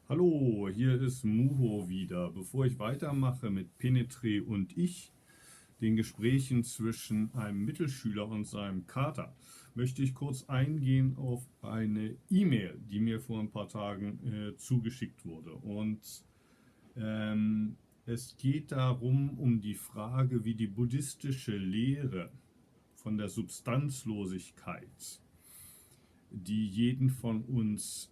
Hallo, hier ist Muho wieder. Bevor ich weitermache mit Penetré und ich, den Gesprächen zwischen einem Mittelschüler und seinem Kater, möchte ich kurz eingehen auf eine E-Mail, die mir vor ein paar Tagen zugeschickt wurde. Und ähm, es geht darum, um die Frage, wie die buddhistische Lehre von der Substanzlosigkeit, die jeden von uns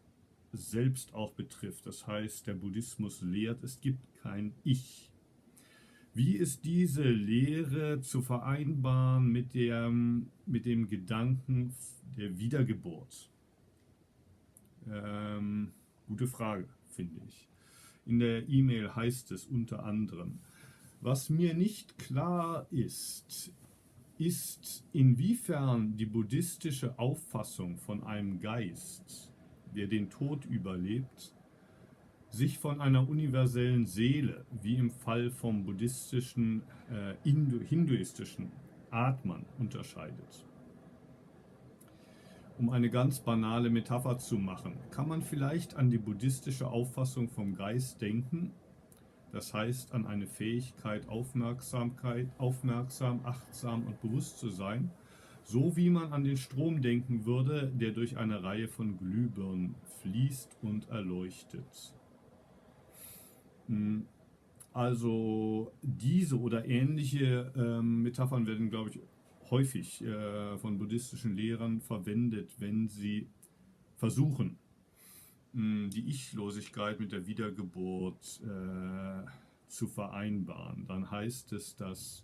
selbst auch betrifft. Das heißt, der Buddhismus lehrt, es gibt kein Ich. Wie ist diese Lehre zu vereinbaren mit dem Gedanken der Wiedergeburt? Gute Frage, finde ich. In der E-Mail heißt es unter anderem, was mir nicht klar ist, inwiefern die buddhistische Auffassung von einem Geist, der den Tod überlebt, sich von einer universellen Seele, wie im Fall vom buddhistischen, hinduistischen Atman unterscheidet. Um eine ganz banale Metapher zu machen, kann man vielleicht an die buddhistische Auffassung vom Geist denken, das heißt an eine Fähigkeit, aufmerksam, achtsam und bewusst zu sein, so wie man an den Strom denken würde, der durch eine Reihe von Glühbirnen fließt und erleuchtet. Also diese oder ähnliche Metaphern werden, glaube ich, häufig von buddhistischen Lehrern verwendet, wenn sie versuchen, die Ichlosigkeit mit der Wiedergeburt zu vereinbaren. Dann heißt es, dass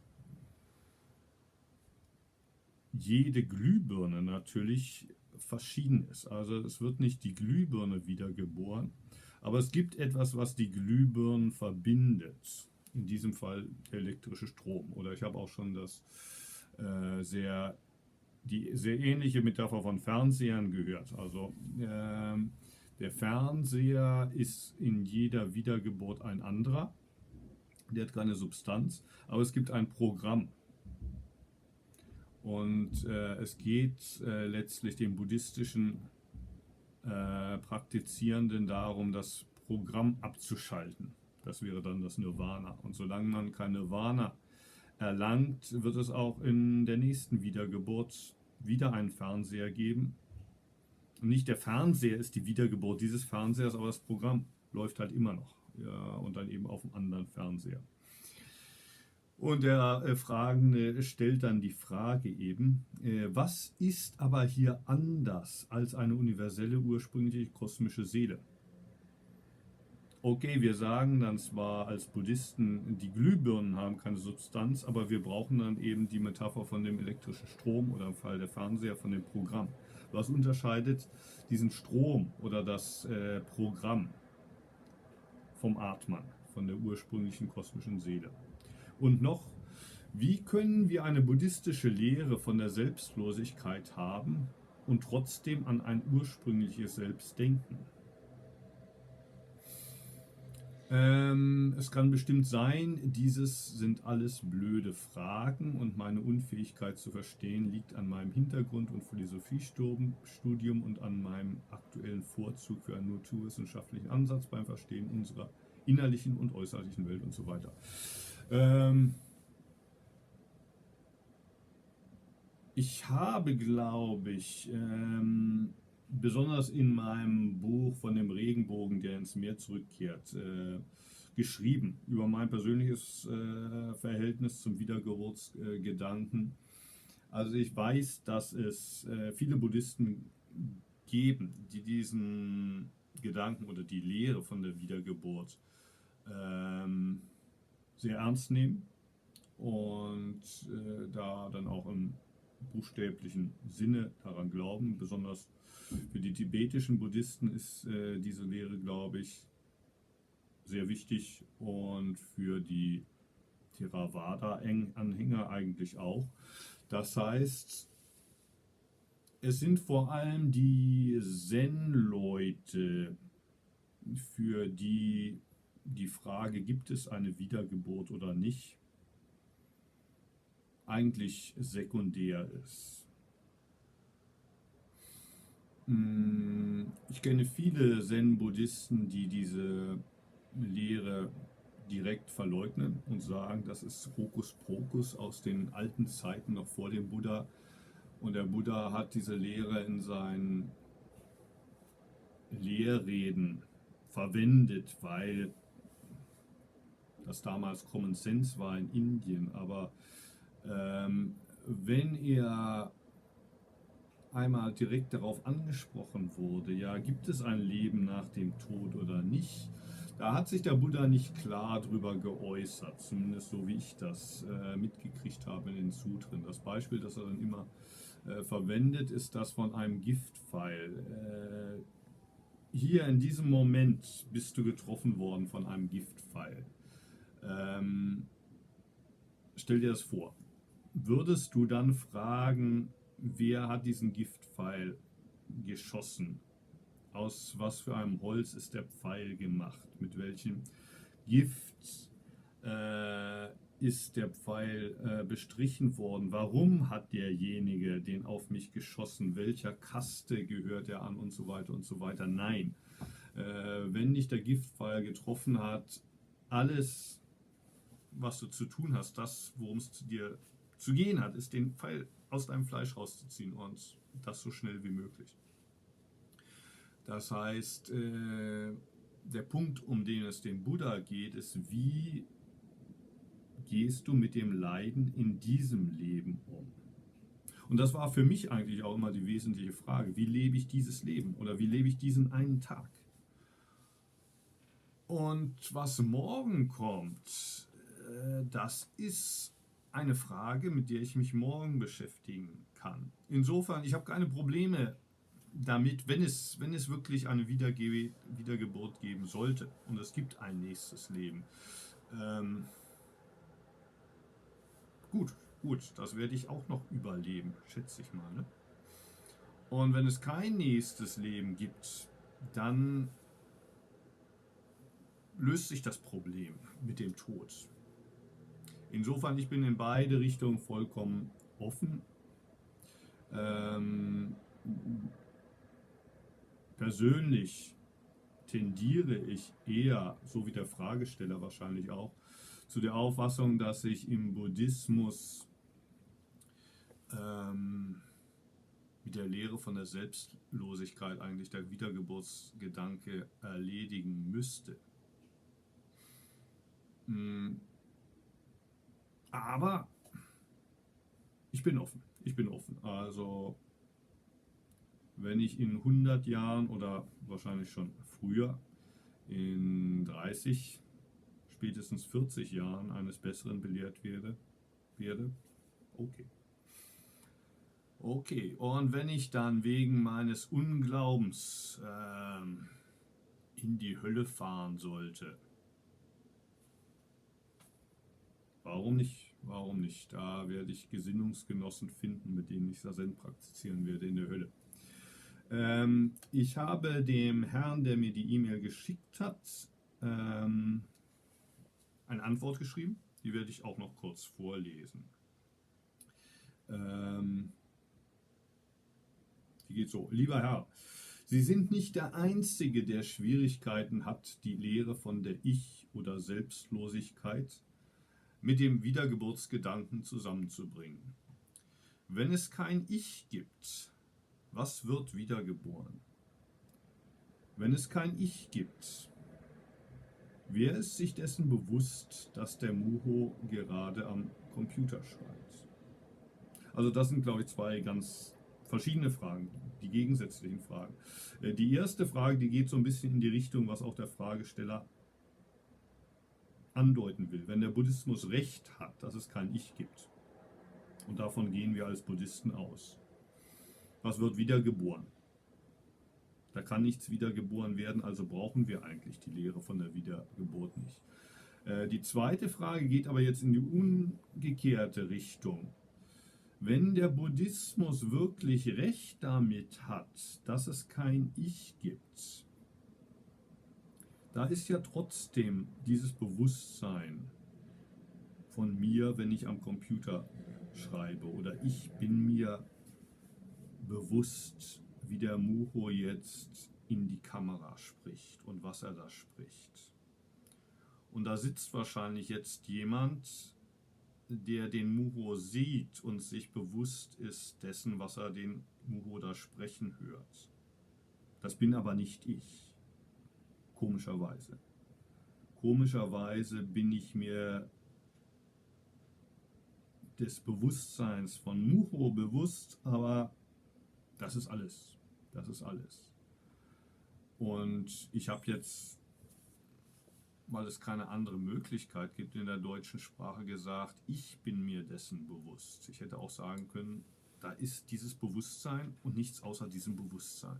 jede Glühbirne natürlich verschieden ist. Also es wird nicht die Glühbirne wiedergeboren, aber es gibt etwas, was die Glühbirnen verbindet. In diesem Fall der elektrische Strom. Oder ich habe auch schon die sehr ähnliche Metapher von Fernsehern gehört. Also der Fernseher ist in jeder Wiedergeburt ein anderer. Der hat keine Substanz, aber es gibt ein Programm. Und es geht letztlich den buddhistischen Praktizierenden darum, das Programm abzuschalten. Das wäre dann das Nirvana. Und solange man kein Nirvana erlangt, wird es auch in der nächsten Wiedergeburt wieder einen Fernseher geben. Und nicht der Fernseher ist die Wiedergeburt dieses Fernsehers, aber das Programm läuft halt immer noch. Ja, und dann eben auf einem anderen Fernseher. Und der Fragende stellt dann die Frage eben, was ist aber hier anders als eine universelle ursprüngliche kosmische Seele? Okay, wir sagen dann zwar als Buddhisten, die Glühbirnen haben keine Substanz, aber wir brauchen dann eben die Metapher von dem elektrischen Strom oder im Fall der Fernseher von dem Programm. Was unterscheidet diesen Strom oder das Programm vom Atman, von der ursprünglichen kosmischen Seele? Und noch, wie können wir eine buddhistische Lehre von der Selbstlosigkeit haben und trotzdem an ein ursprüngliches Selbst denken? Es kann bestimmt sein, dieses sind alles blöde Fragen und meine Unfähigkeit zu verstehen liegt an meinem Hintergrund und Philosophiestudium und an meinem aktuellen Vorzug für einen naturwissenschaftlichen Ansatz beim Verstehen unserer innerlichen und äußerlichen Welt und so weiter. Ich habe, glaube ich, besonders in meinem Buch von dem Regenbogen, der ins Meer zurückkehrt, geschrieben über mein persönliches Verhältnis zum Wiedergeburtsgedanken. Also ich weiß, dass es viele Buddhisten geben, die diesen Gedanken oder die Lehre von der Wiedergeburt sehr ernst nehmen und da dann auch im buchstäblichen Sinne daran glauben. Besonders für die tibetischen Buddhisten ist diese Lehre, glaube ich, sehr wichtig und für die Theravada-Anhänger eigentlich auch. Das heißt, es sind vor allem die Zen-Leute, für die die Frage, gibt es eine Wiedergeburt oder nicht, eigentlich sekundär ist. Ich kenne viele Zen-Buddhisten, die diese Lehre direkt verleugnen und sagen, das ist Hokuspokus aus den alten Zeiten noch vor dem Buddha. Und der Buddha hat diese Lehre in seinen Lehrreden verwendet, weil das damals Common Sense war in Indien. Aber wenn er einmal direkt darauf angesprochen wurde, ja, gibt es ein Leben nach dem Tod oder nicht, da hat sich der Buddha nicht klar drüber geäußert, zumindest so wie ich das mitgekriegt habe in den Sutren. Das Beispiel, das er dann immer verwendet, ist das von einem Giftpfeil. Hier in diesem Moment bist du getroffen worden von einem Giftpfeil. Stell dir das vor. Würdest du dann fragen, wer hat diesen Giftpfeil geschossen? Aus was für einem Holz ist der Pfeil gemacht? Mit welchem Gift ist der Pfeil bestrichen worden? Warum hat derjenige den auf mich geschossen? Welcher Kaste gehört er an und so weiter und so weiter? Nein. Wenn dich der Giftpfeil getroffen hat, alles, was du zu tun hast, das, worum es dir zu gehen hat, ist den Pfeil aus deinem Fleisch rauszuziehen und das so schnell wie möglich. Das heißt, der Punkt, um den es dem Buddha geht, ist, wie gehst du mit dem Leiden in diesem Leben um? Und das war für mich eigentlich auch immer die wesentliche Frage. Wie lebe ich dieses Leben oder wie lebe ich diesen einen Tag? Und was morgen kommt, das ist eine Frage, mit der ich mich morgen beschäftigen kann. Insofern, ich habe keine Probleme damit, wenn es wirklich eine Wiedergeburt geben sollte und es gibt ein nächstes Leben. Gut, das werde ich auch noch überleben, schätze ich mal. Ne? Und wenn es kein nächstes Leben gibt, dann löst sich das Problem mit dem Tod. Insofern, ich bin in beide Richtungen vollkommen offen. Persönlich tendiere ich eher, so wie der Fragesteller wahrscheinlich auch, zu der Auffassung, dass sich im Buddhismus mit der Lehre von der Selbstlosigkeit eigentlich der Wiedergeburtsgedanke erledigen müsste. Aber ich bin offen. Also wenn ich in 100 Jahren oder wahrscheinlich schon früher, in 30, spätestens 40 Jahren eines Besseren belehrt werde, okay. Okay, und wenn ich dann wegen meines Unglaubens in die Hölle fahren sollte, warum nicht? Warum nicht? Da werde ich Gesinnungsgenossen finden, mit denen ich Zen praktizieren werde in der Hölle. Ich habe dem Herrn, der mir die E-Mail geschickt hat, eine Antwort geschrieben. Die werde ich auch noch kurz vorlesen. Die geht so: Lieber Herr, Sie sind nicht der Einzige, der Schwierigkeiten hat, die Lehre von der Ich- oder Selbstlosigkeit mit dem Wiedergeburtsgedanken zusammenzubringen. Wenn es kein Ich gibt, was wird wiedergeboren? Wenn es kein Ich gibt, wer ist sich dessen bewusst, dass der Muho gerade am Computer schreibt? Also das sind, glaube ich, zwei ganz verschiedene Fragen, die gegensätzlichen Fragen. Die erste Frage, die geht so ein bisschen in die Richtung, was auch der Fragesteller andeuten will. Wenn der Buddhismus recht hat, dass es kein Ich gibt, und davon gehen wir als Buddhisten aus, was wird wiedergeboren? Da kann nichts wiedergeboren werden, also brauchen wir eigentlich die Lehre von der Wiedergeburt nicht. Die zweite Frage geht aber jetzt in die umgekehrte Richtung. Wenn der Buddhismus wirklich recht damit hat, dass es kein Ich gibt, da ist ja trotzdem dieses Bewusstsein von mir, wenn ich am Computer schreibe, oder ich bin mir bewusst, wie der Muho jetzt in die Kamera spricht und was er da spricht. Und da sitzt wahrscheinlich jetzt jemand, der den Muho sieht und sich bewusst ist dessen, was er den Muho da sprechen hört. Das bin aber nicht ich, komischerweise. Komischerweise bin ich mir des Bewusstseins von Muho bewusst, aber das ist alles. Das ist alles. Und ich habe jetzt, weil es keine andere Möglichkeit gibt in der deutschen Sprache, gesagt, ich bin mir dessen bewusst. Ich hätte auch sagen können, da ist dieses Bewusstsein und nichts außer diesem Bewusstsein.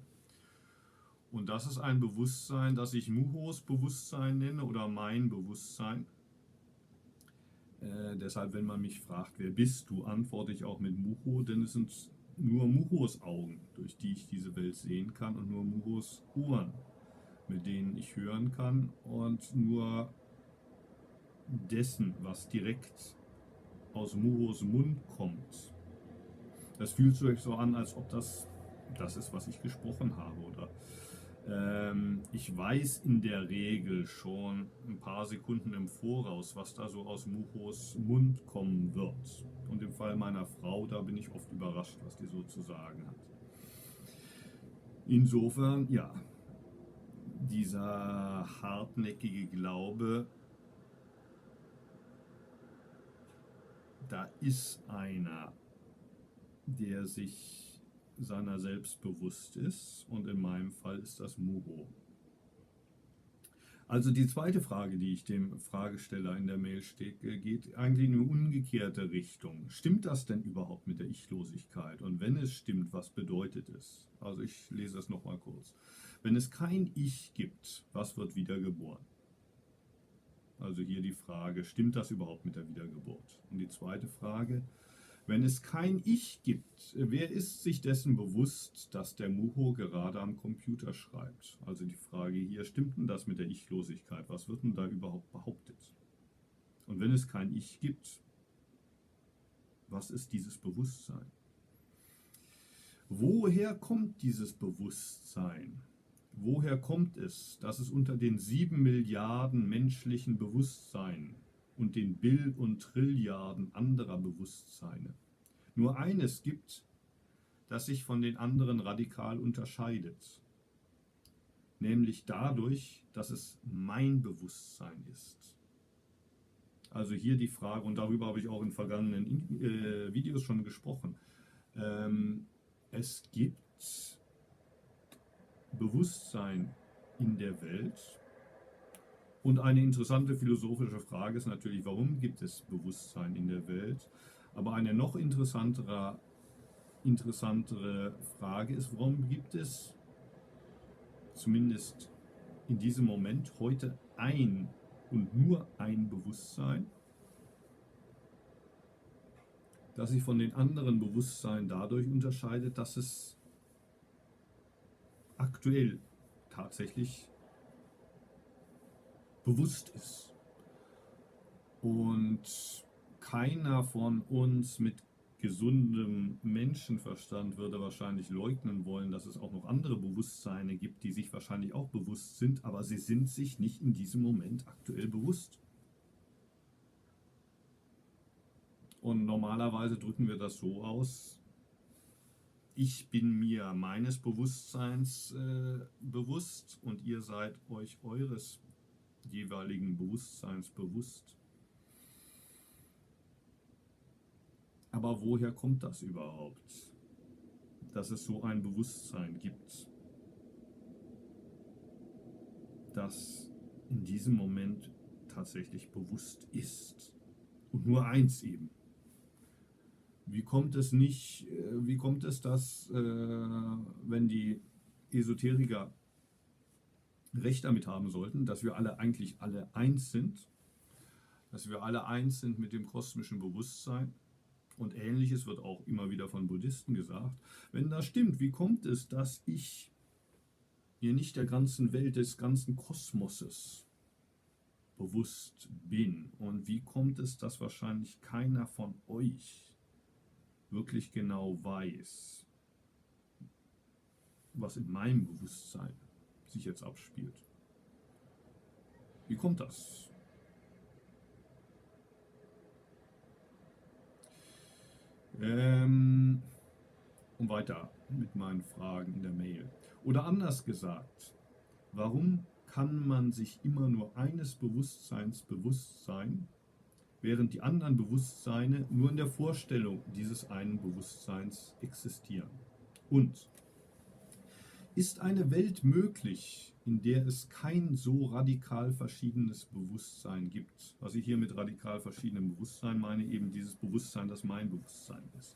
Und das ist ein Bewusstsein, das ich Muhos Bewusstsein nenne oder mein Bewusstsein. Deshalb, wenn man mich fragt, wer bist du, antworte ich auch mit Muho, denn es sind nur Muhos Augen, durch die ich diese Welt sehen kann, und nur Muhos Ohren, mit denen ich hören kann, und nur dessen, was direkt aus Muhos Mund kommt. Das fühlt sich so an, als ob das ist, was ich gesprochen habe, oder? Ich weiß in der Regel schon ein paar Sekunden im Voraus, was da so aus Muhos Mund kommen wird. Und im Fall meiner Frau, da bin ich oft überrascht, was die so zu sagen hat. Insofern, ja, dieser hartnäckige Glaube, da ist einer, der sich seiner selbst bewusst ist, und in meinem Fall ist das Muho. Also die zweite Frage, die ich dem Fragesteller in der Mail stecke, geht eigentlich in eine umgekehrte Richtung. Stimmt das denn überhaupt mit der Ichlosigkeit? Und wenn es stimmt, was bedeutet es? Also ich lese es nochmal kurz. Wenn es kein Ich gibt, was wird wiedergeboren? Also hier die Frage, stimmt das überhaupt mit der Wiedergeburt? Und die zweite Frage, wenn es kein Ich gibt, wer ist sich dessen bewusst, dass der Muho gerade am Computer schreibt? Also die Frage hier, stimmt denn das mit der Ichlosigkeit? Was wird denn da überhaupt behauptet? Und wenn es kein Ich gibt, was ist dieses Bewusstsein? Woher kommt dieses Bewusstsein? Woher kommt es, dass es unter den 7 Milliarden menschlichen Bewusstseinen und den und Trilliarden anderer Bewusstseine nur eines gibt, das sich von den anderen radikal unterscheidet, nämlich dadurch, dass es mein Bewusstsein ist. Also hier die Frage, und darüber habe ich auch in vergangenen Videos schon gesprochen, es gibt Bewusstsein in der Welt. Und eine interessante philosophische Frage ist natürlich, warum gibt es Bewusstsein in der Welt? Aber eine noch interessantere Frage ist, warum gibt es zumindest in diesem Moment heute ein und nur ein Bewusstsein, das sich von den anderen Bewusstseinen dadurch unterscheidet, dass es aktuell tatsächlich bewusst ist. Und keiner von uns mit gesundem Menschenverstand würde wahrscheinlich leugnen wollen, dass es auch noch andere Bewusstseine gibt, die sich wahrscheinlich auch bewusst sind, aber sie sind sich nicht in diesem Moment aktuell bewusst. Und normalerweise drücken wir das so aus: Ich bin mir meines Bewusstseins bewusst und ihr seid euch eures jeweiligen Bewusstseins bewusst. Aber woher kommt das überhaupt, dass es so ein Bewusstsein gibt, das in diesem Moment tatsächlich bewusst ist? Und nur eins eben. Wie kommt es, dass, wenn die Esoteriker recht damit haben sollten, dass wir eigentlich alle eins sind, dass wir alle eins sind mit dem kosmischen Bewusstsein? Und Ähnliches wird auch immer wieder von Buddhisten gesagt. Wenn das stimmt, wie kommt es, dass ich mir nicht der ganzen Welt, des ganzen Kosmoses bewusst bin? Und wie kommt es, dass wahrscheinlich keiner von euch wirklich genau weiß, was in meinem Bewusstsein sich jetzt abspielt. Wie kommt das? Und weiter mit meinen Fragen in der Mail. Oder anders gesagt, warum kann man sich immer nur eines Bewusstseins bewusst sein, während die anderen Bewusstseine nur in der Vorstellung dieses einen Bewusstseins existieren? Und ist eine Welt möglich, in der es kein so radikal verschiedenes Bewusstsein gibt? Was ich hier mit radikal verschiedenem Bewusstsein meine, eben dieses Bewusstsein, das mein Bewusstsein ist.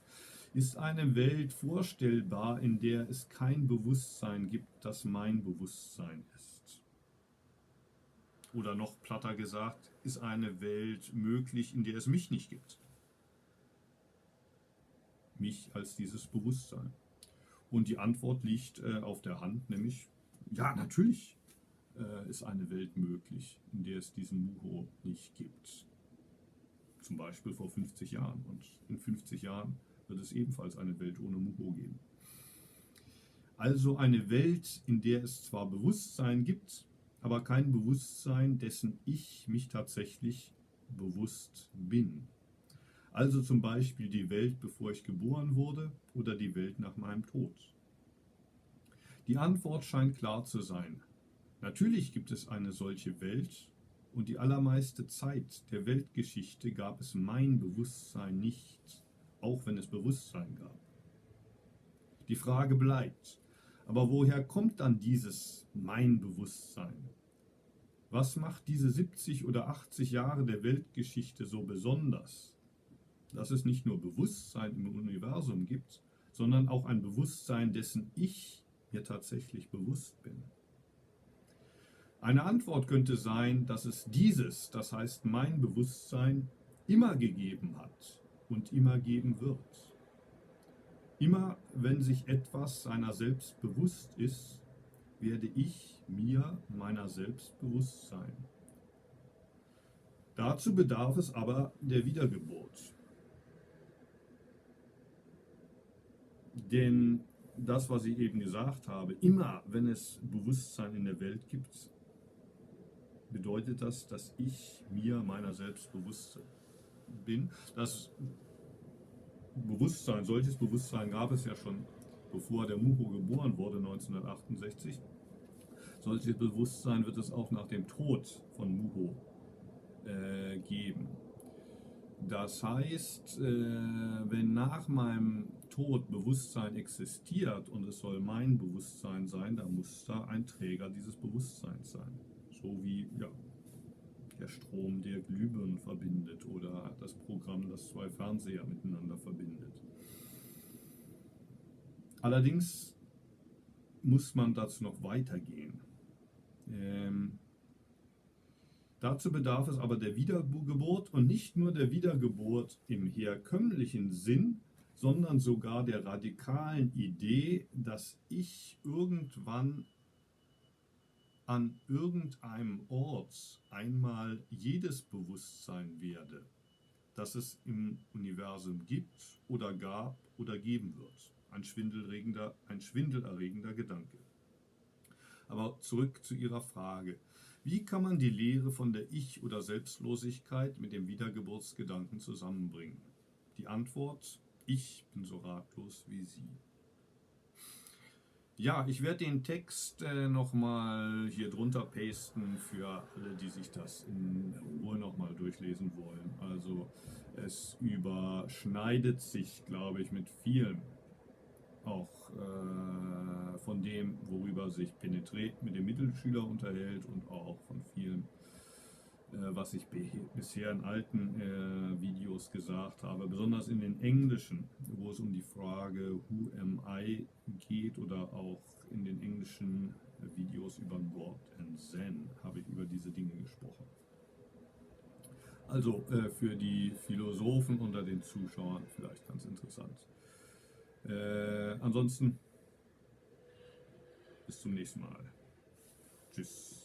Ist eine Welt vorstellbar, in der es kein Bewusstsein gibt, das mein Bewusstsein ist? Oder noch platter gesagt, ist eine Welt möglich, in der es mich nicht gibt? Mich als dieses Bewusstsein. Und die Antwort liegt auf der Hand, nämlich, ja, natürlich ist eine Welt möglich, in der es diesen Muho nicht gibt. Zum Beispiel vor 50 Jahren. Und in 50 Jahren wird es ebenfalls eine Welt ohne Muho geben. Also eine Welt, in der es zwar Bewusstsein gibt, aber kein Bewusstsein, dessen ich mich tatsächlich bewusst bin. Also zum Beispiel die Welt, bevor ich geboren wurde, oder die Welt nach meinem Tod. Die Antwort scheint klar zu sein. Natürlich gibt es eine solche Welt, und die allermeiste Zeit der Weltgeschichte gab es mein Bewusstsein nicht, auch wenn es Bewusstsein gab. Die Frage bleibt, aber woher kommt dann dieses mein Bewusstsein? Was macht diese 70 oder 80 Jahre der Weltgeschichte so besonders? Dass es nicht nur Bewusstsein im Universum gibt, sondern auch ein Bewusstsein, dessen ich mir tatsächlich bewusst bin. Eine Antwort könnte sein, dass es dieses, das heißt mein Bewusstsein, immer gegeben hat und immer geben wird. Immer wenn sich etwas seiner selbst bewusst ist, werde ich mir meiner selbst bewusst sein. Dazu bedarf es aber der Wiedergeburt. Denn das, was ich eben gesagt habe, immer wenn es Bewusstsein in der Welt gibt, bedeutet das, dass ich mir meiner selbst bewusst bin. Das Bewusstsein, solches Bewusstsein gab es ja schon, bevor der Muho geboren wurde, 1968. Solches Bewusstsein wird es auch nach dem Tod von Muho geben. Das heißt, wenn nach meinem Tod Bewusstsein existiert und es soll mein Bewusstsein sein, dann muss da ein Träger dieses Bewusstseins sein. So wie der Strom, der Glühbirnen verbindet, oder das Programm, das zwei Fernseher miteinander verbindet. Allerdings muss man dazu noch weitergehen. Dazu bedarf es aber der Wiedergeburt, und nicht nur der Wiedergeburt im herkömmlichen Sinn, sondern sogar der radikalen Idee, dass ich irgendwann an irgendeinem Ort einmal jedes Bewusstsein werde, das es im Universum gibt oder gab oder geben wird. Ein schwindelerregender Gedanke. Aber zurück zu Ihrer Frage. Wie kann man die Lehre von der Ich- oder Selbstlosigkeit mit dem Wiedergeburtsgedanken zusammenbringen? Die Antwort: Ich bin so ratlos wie Sie. Ja, ich werde den Text nochmal hier drunter pasten für alle, die sich das in Ruhe nochmal durchlesen wollen. Also es überschneidet sich, glaube ich, mit vielem, auch von dem, worüber sich Penetré mit dem Mittelschüler unterhält, und auch von vielem, was ich bisher in alten Videos gesagt habe, besonders in den englischen, wo es um die Frage Who am I geht, oder auch in den englischen Videos über God and Zen habe ich über diese Dinge gesprochen. Also für die Philosophen unter den Zuschauern vielleicht ganz interessant. Ansonsten bis zum nächsten Mal. Tschüss.